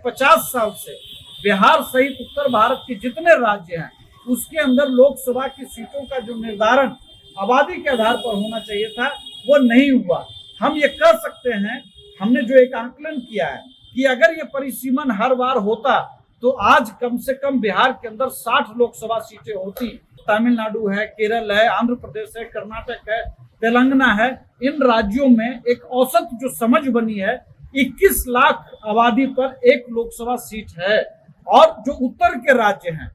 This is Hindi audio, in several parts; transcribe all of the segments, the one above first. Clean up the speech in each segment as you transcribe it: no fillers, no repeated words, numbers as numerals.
50 साल से बिहार सहित उत्तर भारत के जितने राज्य हैं उसके अंदर लोकसभा की सीटों का जो निर्धारण आबादी के आधार पर होना चाहिए था वो नहीं हुआ। हम ये कह सकते हैं, हमने जो एक आंकलन किया है कि अगर ये परिसीमन हर बार होता तो आज कम से कम बिहार के अंदर 60 लोकसभा सीटें होती। तमिलनाडु है, केरल है, आंध्र प्रदेश है, कर्नाटक है, तेलंगाना है, इन राज्यों में एक औसत जो समझ बनी है 21 लाख आबादी पर एक लोकसभा सीट है। और जो उत्तर के राज्य हैं,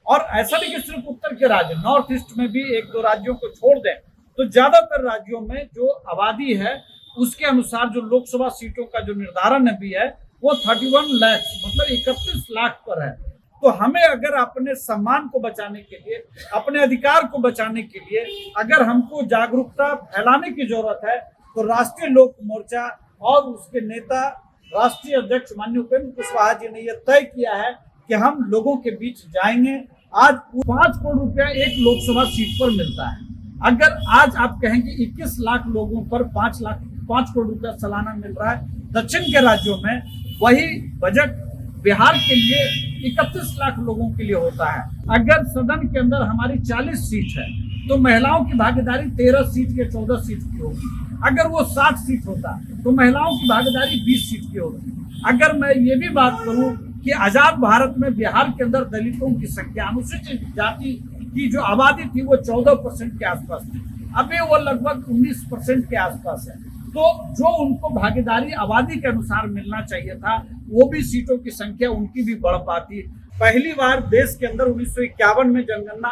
और ऐसा नहीं कि सिर्फ उत्तर के राज्य, नॉर्थ ईस्ट में भी एक दो राज्यों को छोड़ दें तो ज्यादातर राज्यों में जो आबादी है उसके अनुसार जो लोकसभा सीटों का जो निर्धारण भी है वो 31 लाख मतलब 31 लाख पर है। तो हमें अगर अपने सम्मान को बचाने के लिए, अपने अधिकार को बचाने के लिए अगर हमको जागरूकता फैलाने की जरूरत है तो राष्ट्रीय लोक मोर्चा और उसके नेता राष्ट्रीय अध्यक्ष माननीय उपेंद्र कुशवाहा जी ने यह तय किया है कि हम लोगों के बीच जाएंगे। आज 5 करोड़ रुपया एक लोकसभा सीट पर मिलता है। अगर आज आप कहें कि 21 लाख लोगों पर 5 करोड़ रुपया सालाना मिल रहा है दक्षिण के राज्यों में, वही बजट बिहार के लिए 31 लाख लोगों के लिए होता है। अगर सदन के अंदर हमारी 40 सीट है तो महिलाओं की भागीदारी 13 सीट या 14 सीट की होगी। अगर वो 60 सीट होता तो महिलाओं की भागीदारी 20 सीट की होगी। अगर मैं ये भी बात करूं कि आजाद भारत में बिहार के अंदर दलितों की संख्या, अनुसूचित जाति की जो आबादी थी वो 14% के आसपास थी, अभी वो लगभग 19% के आसपास है। तो जो उनको भागीदारी आबादी के अनुसार मिलना चाहिए था वो भी सीटों की संख्या उनकी भी बढ़ पाती। पहली बार देश के अंदर 1951 में जनगणना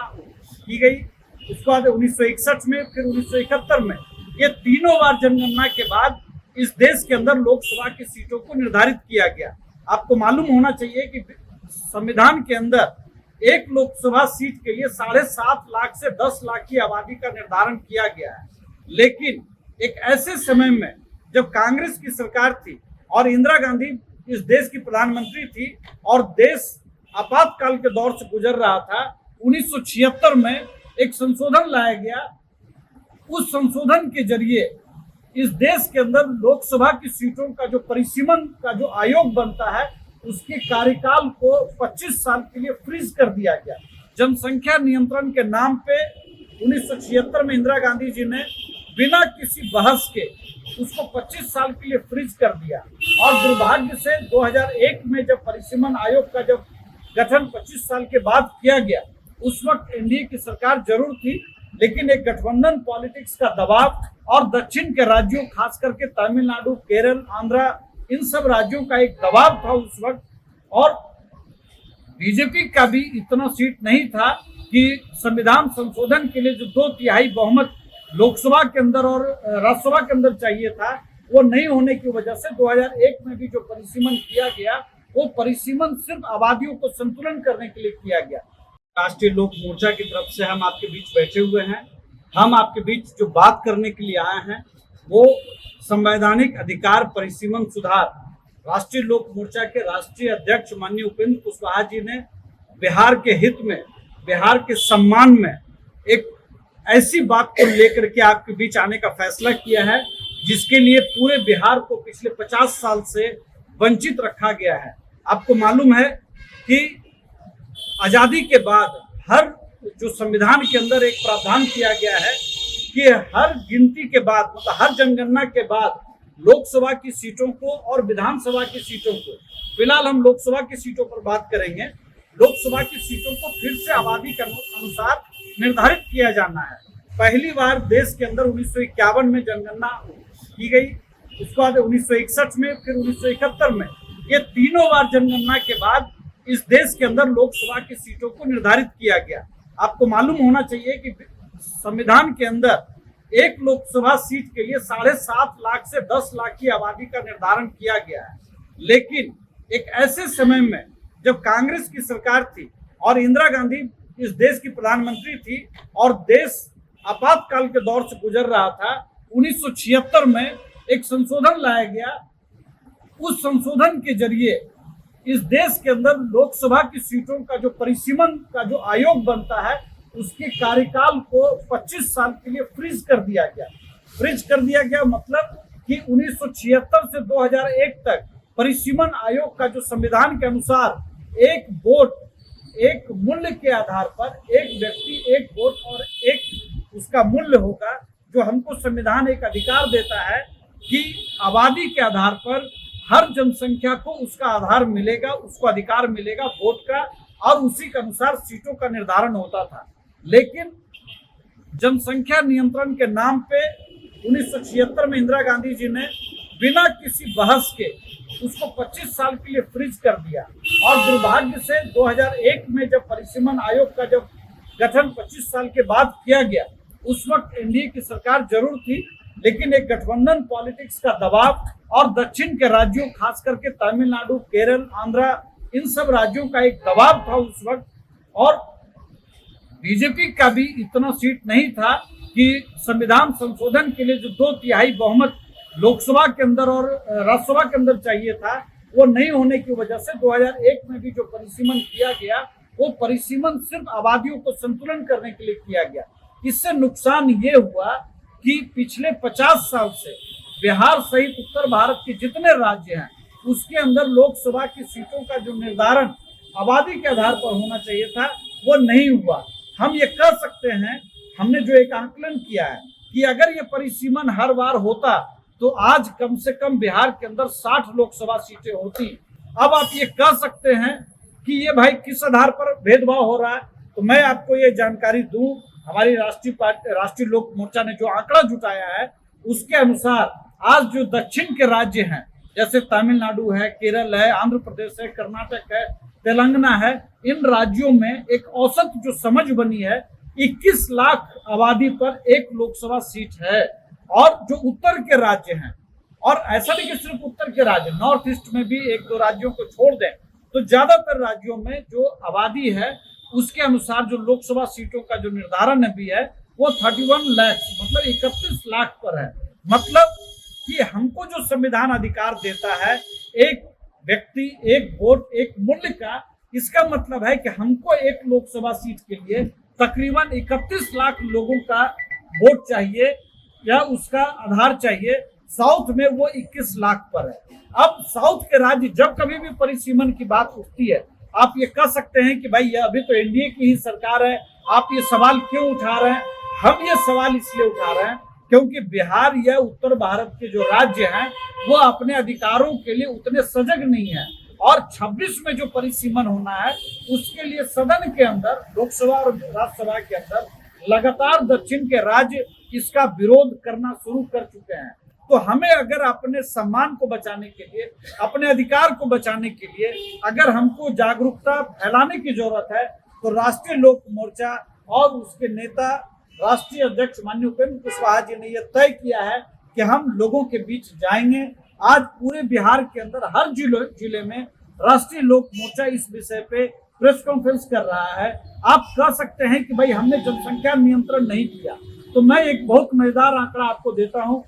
की गई, उसके बाद 1961 में, फिर 1971 में। ये तीनों बार जनगणना के बाद इस देश के अंदर लोकसभा की सीटों को निर्धारित किया गया। आपको मालूम होना चाहिए कि संविधान के अंदर एक लोकसभा सीट के लिए 7.5 लाख से 10 लाख की आबादी का निर्धारण किया गया है। लेकिन एक ऐसे समय में जब कांग्रेस की सरकार थी और इंदिरा गांधी इस देश की प्रधानमंत्री थी और देश आपातकाल के दौर से गुजर रहा था, 1976 में एक संशोधन लाया गया। उस संशोधन के जरिए इस देश के अंदर लोकसभा की सीटों का जो परिसीमन का जो आयोग बनता है उसके कार्यकाल को 25 साल के लिए फ्रीज कर दिया गया। जनसंख्या नियंत्रण के नाम पे 1976 में इंदिरा गांधी जी ने बिना किसी बहस के उसको 25 साल के लिए फ्रीज कर दिया। और दुर्भाग्य से 2001 में जब परिसीमन आयोग का जब गठन 25 साल के बाद किया गया, उस वक्त एनडीए की सरकार जरूर थी, लेकिन एक गठबंधन पॉलिटिक्स का दबाव और दक्षिण के राज्यों खास करके तमिलनाडु, केरल, आंध्रा, इन सब राज्यों का एक दबाव था उस वक्त। और बीजेपी का भी इतना सीट नहीं था कि संविधान संशोधन के लिए जो 2/3 बहुमत लोकसभा के अंदर और राज्यसभा के अंदर चाहिए था, वो नहीं होने की वजह से 2001 में भी जो परिसीमन किया गया वो परिसीमन सिर्फ आबादियों को संतुलन करने के लिए किया गया। राष्ट्रीय लोक मोर्चा की तरफ से हम आपके बीच बैठे हुए हैं। हम आपके बीच जो बात करने के लिए आए हैं वो संवैधानिक अधिकार परिसीमन सुधार। राष्ट्रीय लोक मोर्चा के राष्ट्रीय अध्यक्ष माननीय उपेंद्र कुशवाहा जी ने बिहार के हित में, बिहार के सम्मान में एक ऐसी बात को लेकर के आपके बीच आने का फैसला किया है जिसके लिए पूरे बिहार को पिछले 50 साल से वंचित रखा गया है। आपको मालूम है कि आजादी के बाद हर जो संविधान के अंदर एक प्रावधान किया गया है कि हर गिनती के बाद, मतलब हर जनगणना के बाद लोकसभा की सीटों को और विधानसभा की सीटों को, फिलहाल हम लोकसभा की सीटों पर बात करेंगे, लोकसभा की सीटों को फिर से आबादी के अनुसार निर्धारित किया जाना है। पहली बार देश के अंदर 1951 में जनगणना की गई, उसके बाद 1961 में, फिर 1971 में। ये तीनों बार जनगणना के बाद इस देश के अंदर लोकसभा की सीटों को निर्धारित किया गया। आपको मालूम होना चाहिए कि संविधान के अंदर एक लोकसभा सीट के लिए 7.5 लाख से 10 लाख की आबादी का निर्धारण किया गया है। लेकिन एक ऐसे समय में जब कांग्रेस की सरकार थी और इंदिरा गांधी इस देश की प्रधानमंत्री थी और देश आपातकाल के दौर से गुजर रहा था, 1976 में एक संशोधन लाया गया। उस संशोधन के जरिए इस देश के अंदर लोकसभा की सीटों का जो परिसीमन का जो आयोग बनता है उसके कार्यकाल को 25 साल के लिए फ्रीज कर दिया गया। फ्रीज कर दिया गया मतलब कि 1976 से 2001 तक परिसीमन आयोग का जो संविधान के अनुसार एक वोट एक मूल्य के आधार पर एक व्यक्ति एक वोट और एक उसका मूल्य होगा, जो हमको संविधान एक अधिकार देता है कि आबादी के आधार पर हर जनसंख्या को उसका आधार मिलेगा, उसको अधिकार मिलेगा वोट का, और उसी के अनुसार सीटों का निर्धारण होता था। लेकिन जनसंख्या नियंत्रण के नाम पे 1976 में इंदिरा गांधी जी ने बिना किसी बहस के उसको 25 साल के लिए फ्रीज कर दिया, और दुर्भाग्य से 2001 में जब परिसीमन आयोग का जब गठन 25 साल के बाद किया गया, उस वक्त एनडीए की सरकार जरूर थी, लेकिन एक गठबंधन पॉलिटिक्स का दबाव और दक्षिण के राज्यों खास करके तमिलनाडु, केरल, आंध्रा, इन सब राज्यों का एक दबाव था उस वक्त, और बीजेपी का भी इतना सीट नहीं था कि संविधान संशोधन के लिए जो 2/3 बहुमत लोकसभा के अंदर और राज्यसभा के अंदर चाहिए था, वो नहीं होने की वजह से 2001 में भी जो परिसीमन किया गया, वो परिसीमन सिर्फ आबादियों को संतुलन करने के लिए किया गया। इससे नुकसान ये हुआ कि पिछले 50 साल से बिहार सहित उत्तर भारत के जितने राज्य हैं, उसके अंदर लोकसभा की सीटों का जो निर्धारण आबादी के आधार पर होना चाहिए था, वो नहीं हुआ। हम ये कह सकते हैं, हमने जो एक आंकलन किया है कि अगर ये परिसीमन हर बार होता तो आज कम से कम बिहार के अंदर 60 लोकसभा सीटें होती। अब आप ये कह सकते हैं कि ये भाई किस आधार पर भेदभाव हो रहा है, तो मैं आपको ये जानकारी दूं, हमारी राष्ट्रीय लोक मोर्चा ने जो आंकड़ा जुटाया है, उसके अनुसार आज जो दक्षिण के राज्य हैं, जैसे तमिलनाडु है, केरल है, आंध्र प्रदेश है, कर्नाटक है, तेलंगाना है, इन राज्यों में एक औसत जो समझ बनी है 21 लाख आबादी पर एक लोकसभा सीट है। और जो उत्तर के राज्य हैं, और ऐसा नहीं कि सिर्फ उत्तर के राज्य, नॉर्थ ईस्ट में भी 1-2 राज्यों को छोड़ दें तो ज्यादातर राज्यों में जो आबादी है उसके अनुसार जो लोकसभा सीटों का जो निर्धारण भी है वो 31 लाख मतलब 31 लाख पर है। मतलब कि हमको जो संविधान अधिकार देता है एक व्यक्ति एक वोट एक मूल्य का, इसका मतलब है कि हमको एक लोकसभा सीट के लिए तकरीबन 31 लाख लोगों का वोट चाहिए या उसका आधार चाहिए। साउथ में वो 21 लाख पर है। अब साउथ के राज्य जब कभी भी परिसीमन की बात उठती है, आप ये कह सकते हैं कि भाई ये अभी तो एनडीए की ही सरकार है, आप ये सवाल क्यों उठा रहे हैं? हम ये सवाल इसलिए उठा रहे हैं क्योंकि बिहार या उत्तर भारत के जो राज्य हैं वो अपने अधिकारों के लिए उतने सजग नहीं है, और 26 में जो परिसीमन होना है उसके लिए सदन के अंदर, लोकसभा और राज्यसभा के अंदर लगातार दक्षिण के राज्य इसका विरोध करना शुरू कर चुके हैं। तो हमें अगर अपने सम्मान को बचाने के लिए, अपने अधिकार को बचाने के लिए अगर हमको जागरूकता फैलाने की जरूरत है, तो राष्ट्रीय लोक मोर्चा और उसके नेता राष्ट्रीय अध्यक्ष माननीय उपेंद्र कुशवाहा जी ने यह तय किया है कि हम लोगों के बीच जाएंगे। आज पूरे बिहार के अंदर हर जिले में राष्ट्रीय लोक मोर्चा इस विषय पे प्रेस कॉन्फ्रेंस कर रहा है। आप कह सकते हैं कि भाई हमने जनसंख्या नियंत्रण नहीं किया, तो मैं एक बहुत मजेदार आंकड़ा आपको देता हूं।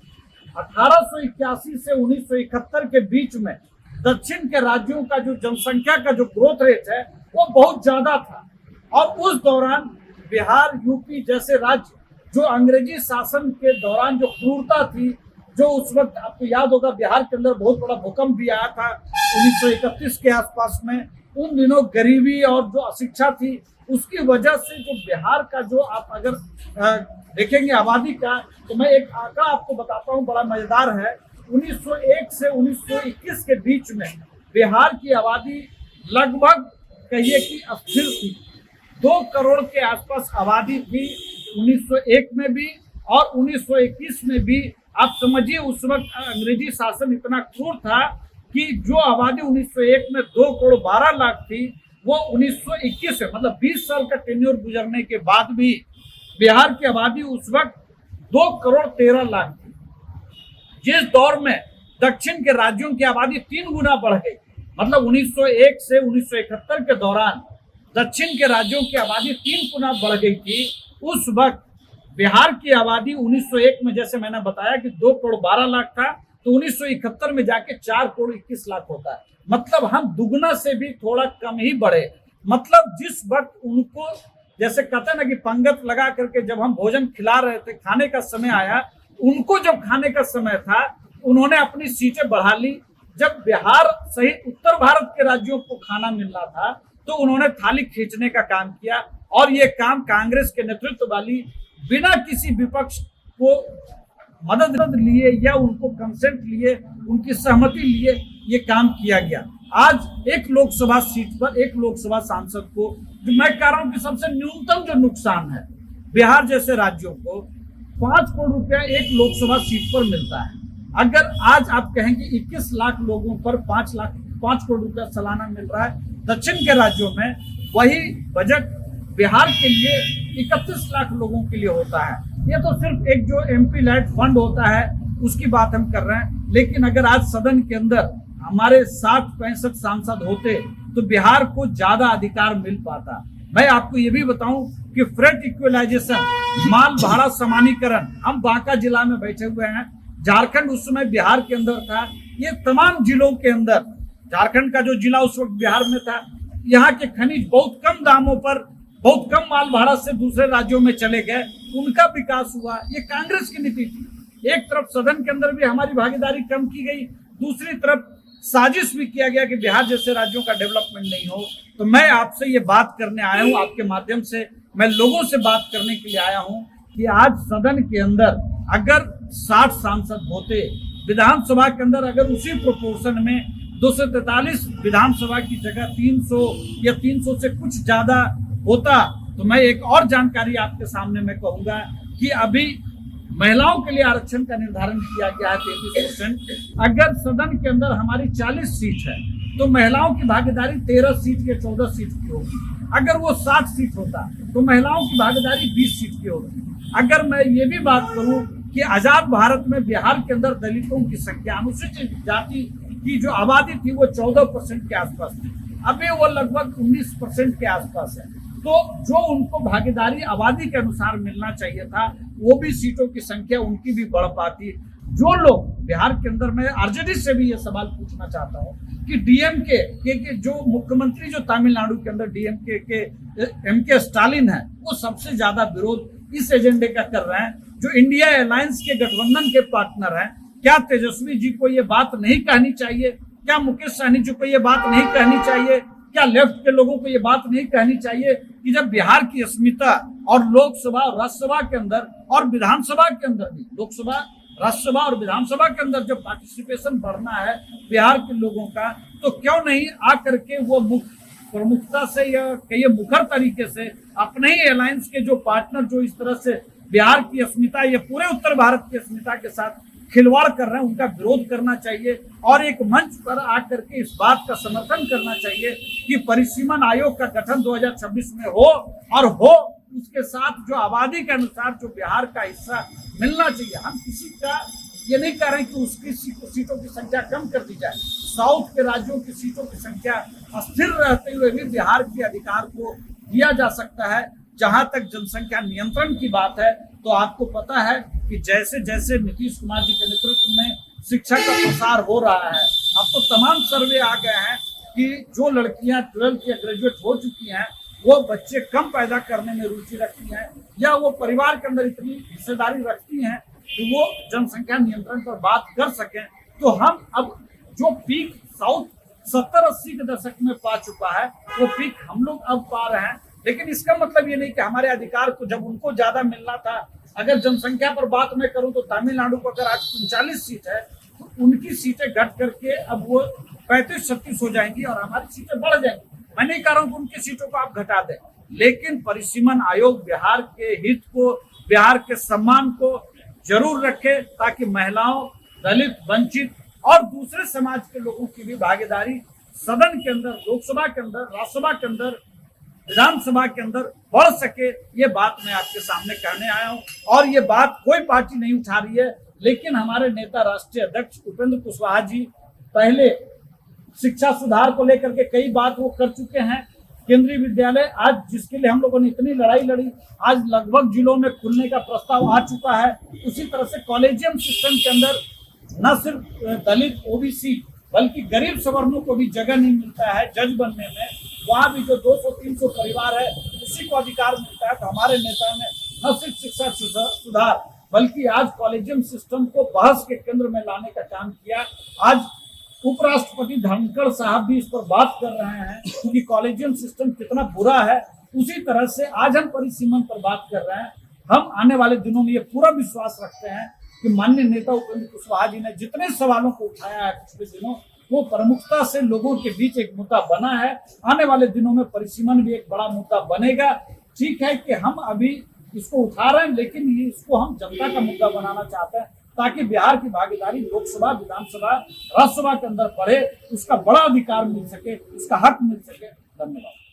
1881 से 1971 के बीच में दक्षिण के राज्यों का जो जनसंख्या का जो ग्रोथ रेट है वो बहुत ज्यादा था, और उस दौरान बिहार, यूपी जैसे राज्य जो अंग्रेजी शासन के दौरान जो क्रूरता थी, जो उस वक्त आपको याद होगा बिहार के अंदर बहुत बड़ा भूकंप भी आया था 1931 के आसपास में, उन दिनों गरीबी और जो अशिक्षा थी उसकी वजह से जो बिहार का जो आप अगर देखेंगे आबादी का, तो मैं एक आंकड़ा आपको बताता हूँ, बड़ा मजेदार है। 1901 से 1921 के बीच में बिहार की आबादी लगभग कहिए कि अस्थिर थी। 2 करोड़ के आसपास आबादी थी 1901 में भी और 1921 में भी। आप समझिए उस वक्त अंग्रेजी शासन इतना क्रूर था कि जो आबादी 1901 में 2 करोड़ 12 लाख थी, वो 1921 में मतलब 20 साल का टेन्योर गुजरने के बाद भी बिहार की आबादी उस वक्त 2 करोड़ 13 लाख थी। जिस दौर में दक्षिण के राज्यों की आबादी 3 गुना बढ़ गई, मतलब 1901 से 1971 के दौरान दक्षिण के राज्यों की आबादी 3 गुना बढ़ गई थी। उस वक्त बिहार की आबादी 1901 में जैसे मैंने बताया कि 2 करोड़ 12 लाख था, तो 1971 में जाके 4 करोड़ 21 लाख होता है। मतलब हम दुगना से भी थोड़ा कम ही बढ़े। मतलब जिस वक्त उनको जैसे कहते हैं ना कि पंगत लगा करके जब हम भोजन खिला रहे थे, खाने का समय आया, उनको जब खाने का समय था उन्होंने अपनी सीटें बढ़ा ली, जब बिहार सहित उत्तर भारत के राज्यों को खाना मिल रहा था तो उन्होंने थाली खींचने का काम किया, और ये काम कांग्रेस के नेतृत्व वाली बिना किसी विपक्ष को मदद लिए या उनको कंसेंट लिए, उनकी सहमति लिए ये काम किया गया। आज एक लोकसभा सीट पर एक लोकसभा सांसद को, जो मैं कह रहा हूं कि सबसे न्यूनतम जो नुकसान है, बिहार जैसे राज्यों को 5 करोड़ रुपया एक लोकसभा सीट पर मिलता है। अगर आज आप कहेंगे 21 लाख लोगों पर 5 करोड़ रुपया सालाना मिल रहा है दक्षिण के राज्यों में, वही बजट बिहार के लिए 31 लाख लोगों के लिए होता है। ये तो सिर्फ एक जो एमपी लैड फंड होता है उसकी बात हम कर रहे हैं, लेकिन अगर आज सदन के अंदर हमारे 60-65 सांसद होते तो बिहार को ज्यादा अधिकार मिल पाता। मैं आपको ये भी बताऊं कि फ्रेट इक्वलाइजेशन, माल भाड़ा समानीकरण, हम बांका जिला में बैठे हुए हैं, झारखंड उस समय बिहार के अंदर था, ये तमाम जिलों के अंदर, झारखंड का जो जिला उस वक्त बिहार में था, यहाँ के खनिज बहुत कम दामों पर, बहुत कम माल भाड़ा से दूसरे राज्यों में चले गए, उनका विकास हुआ। ये कांग्रेस की नीति थी। एक तरफ सदन के अंदर भी हमारी भागीदारी कम की गई, दूसरी तरफ साजिश भी किया गया कि बिहार जैसे राज्यों का डेवलपमेंट नहीं हो। तो मैं आपसे ये बात करने आया हूँ, आपके माध्यम से मैं लोगों से बात करने के लिए आया हूँ कि आज सदन के अंदर अगर 60 सांसद होते, विधानसभा के अंदर अगर उसी प्रोपोर्शन में 243 विधानसभा की जगह 300 या 300 से कुछ ज्यादा होता, तो मैं एक और जानकारी आपके सामने मैं कहूंगा कि अभी महिलाओं के लिए आरक्षण का निर्धारण किया गया है 33%। अगर सदन के अंदर हमारी 40 सीट है तो महिलाओं की भागीदारी 13 सीट या 14 सीट की होगी। अगर वो 60 सीट होता तो महिलाओं की भागीदारी 20 सीट की होगी। अगर मैं ये भी बात करूं कि आजाद भारत में बिहार के अंदर दलितों की संख्या, अनुसूचित जाति की जो आबादी थी वो 14% के आसपास थी, अभी वो लगभग 19% के आसपास है। तो जो उनको भागीदारी आबादी के अनुसार मिलना चाहिए था, वो भी सीटों की संख्या उनकी भी बढ़ पाती। जो लोग बिहार के अंदर, मैं आरजेडी से भी ये सवाल पूछना चाहता हूँ कि डीएमके के जो मुख्यमंत्री जो तमिलनाडु के अंदर डीएमके के एमके स्टालिन है, वो सबसे ज्यादा विरोध इस एजेंडे का कर रहे हैं। जो इंडिया अलायंस के गठबंधन के पार्टनर हैं, क्या तेजस्वी जी को ये बात नहीं कहनी चाहिए? क्या मुकेश सहनी जी को ये बात नहीं कहनी चाहिए? क्या लेफ्ट के लोगों को ये बात नहीं कहनी चाहिए कि जब बिहार की अस्मिता और लोकसभा और राज्यसभा के अंदर और विधानसभा के अंदर भी, लोकसभा, राज्यसभा और विधानसभा के अंदर जब पार्टिसिपेशन बढ़ना है बिहार के लोगों का, तो क्यों नहीं आकर के वो प्रमुखता से या कई मुखर तरीके से अपने ही अलायंस के जो पार्टनर जो इस तरह से बिहार की अस्मिता या पूरे उत्तर भारत की अस्मिता के साथ खिलवाड़ कर रहे हैं, उनका विरोध करना चाहिए और एक मंच पर आकर के इस बात का समर्थन करना चाहिए कि परिसीमन आयोग का गठन 2026 में हो, और हो उसके साथ जो आबादी के अनुसार जो बिहार का हिस्सा मिलना चाहिए। हम किसी का ये नहीं कह रहे कि उसकी सीटों की संख्या कम कर दी जाए, साउथ के राज्यों की सीटों की संख्या स्थिर रहते हुए भी बिहार के अधिकार को दिया जा सकता है। जहां तक जनसंख्या नियंत्रण की बात है, तो आपको पता है कि जैसे जैसे नीतीश कुमार जी के नेतृत्व में शिक्षा का प्रसार हो रहा है, अब तो तमाम सर्वे आ गए हैं कि जो लड़कियां 12th या ग्रेजुएट हो चुकी हैं वो बच्चे कम पैदा करने में रुचि रखती हैं या वो परिवार के अंदर इतनी हिस्सेदारी रखती हैं कि वो जनसंख्या नियंत्रण पर बात कर सकें। तो हम अब जो पीक साउथ 70-80 के दशक में पा चुका है, वो पीक हम लोग अब पा रहे हैं। लेकिन इसका मतलब ये नहीं कि हमारे अधिकार को जब उनको ज्यादा मिलना था, अगर जनसंख्या पर बात मैं करूं तो तमिलनाडु को अगर आज 39 सीट है तो उनकी सीटें घट करके अब वो 35-36 हो जाएंगी और हमारी सीटें बढ़ जाएंगी। मैं नहीं कह रहा हूं कि उनकी सीटों को आप घटा दें, लेकिन परिसीमन आयोग बिहार के हित को, बिहार के सम्मान को जरूर रखे ताकि महिलाओं, दलित, वंचित और दूसरे समाज के लोगों की भी भागीदारी सदन के अंदर, लोकसभा के अंदर, राज्यसभा के अंदर, विधानसभा के अंदर बढ़ सके। ये बात मैं आपके सामने कहने आया हूं और ये बात कोई पार्टी नहीं उठा रही है, लेकिन हमारे नेता राष्ट्रीय अध्यक्ष उपेंद्र कुशवाहा जी पहले शिक्षा सुधार को लेकर के कई बात वो कर चुके हैं। केंद्रीय विद्यालय आज जिसके लिए हम लोगों ने इतनी लड़ाई लड़ी, आज लगभग जिलों में खुलने का प्रस्ताव आ चुका है। उसी तरह से कॉलेजियम सिस्टम के अंदर न सिर्फ दलित, ओबीसी बल्कि गरीब सवर्णों को भी जगह नहीं मिलता है जज बनने में, वहाँ भी जो 200-300 परिवार है उसी को अधिकार मिलता है। तो हमारे नेता ने न सिर्फ शिक्षा सुधार बल्कि आज कॉलेजियम सिस्टम को बहस के केंद्र में लाने का काम किया। आज उपराष्ट्रपति धनखड़ साहब भी इस पर बात कर रहे हैं कि कॉलेजियम सिस्टम कितना बुरा है। उसी तरह से आज हम परिसीमन पर बात कर रहे हैं। हम आने वाले दिनों में ये पूरा विश्वास रखते हैं कि माननीय नेता उपेंद्र कुशवाहा जी ने जितने सवालों को उठाया है पिछले दिनों, वो प्रमुखता से लोगों के बीच एक मुद्दा बना है। आने वाले दिनों में परिसीमन भी एक बड़ा मुद्दा बनेगा। ठीक है कि हम अभी इसको उठा रहे हैं, लेकिन इसको हम जनता का मुद्दा बनाना चाहते हैं ताकि बिहार की भागीदारी लोकसभा, विधानसभा, राज्यसभा के अंदर बढ़े, उसका बड़ा अधिकार मिल सके, उसका हक मिल सके। धन्यवाद।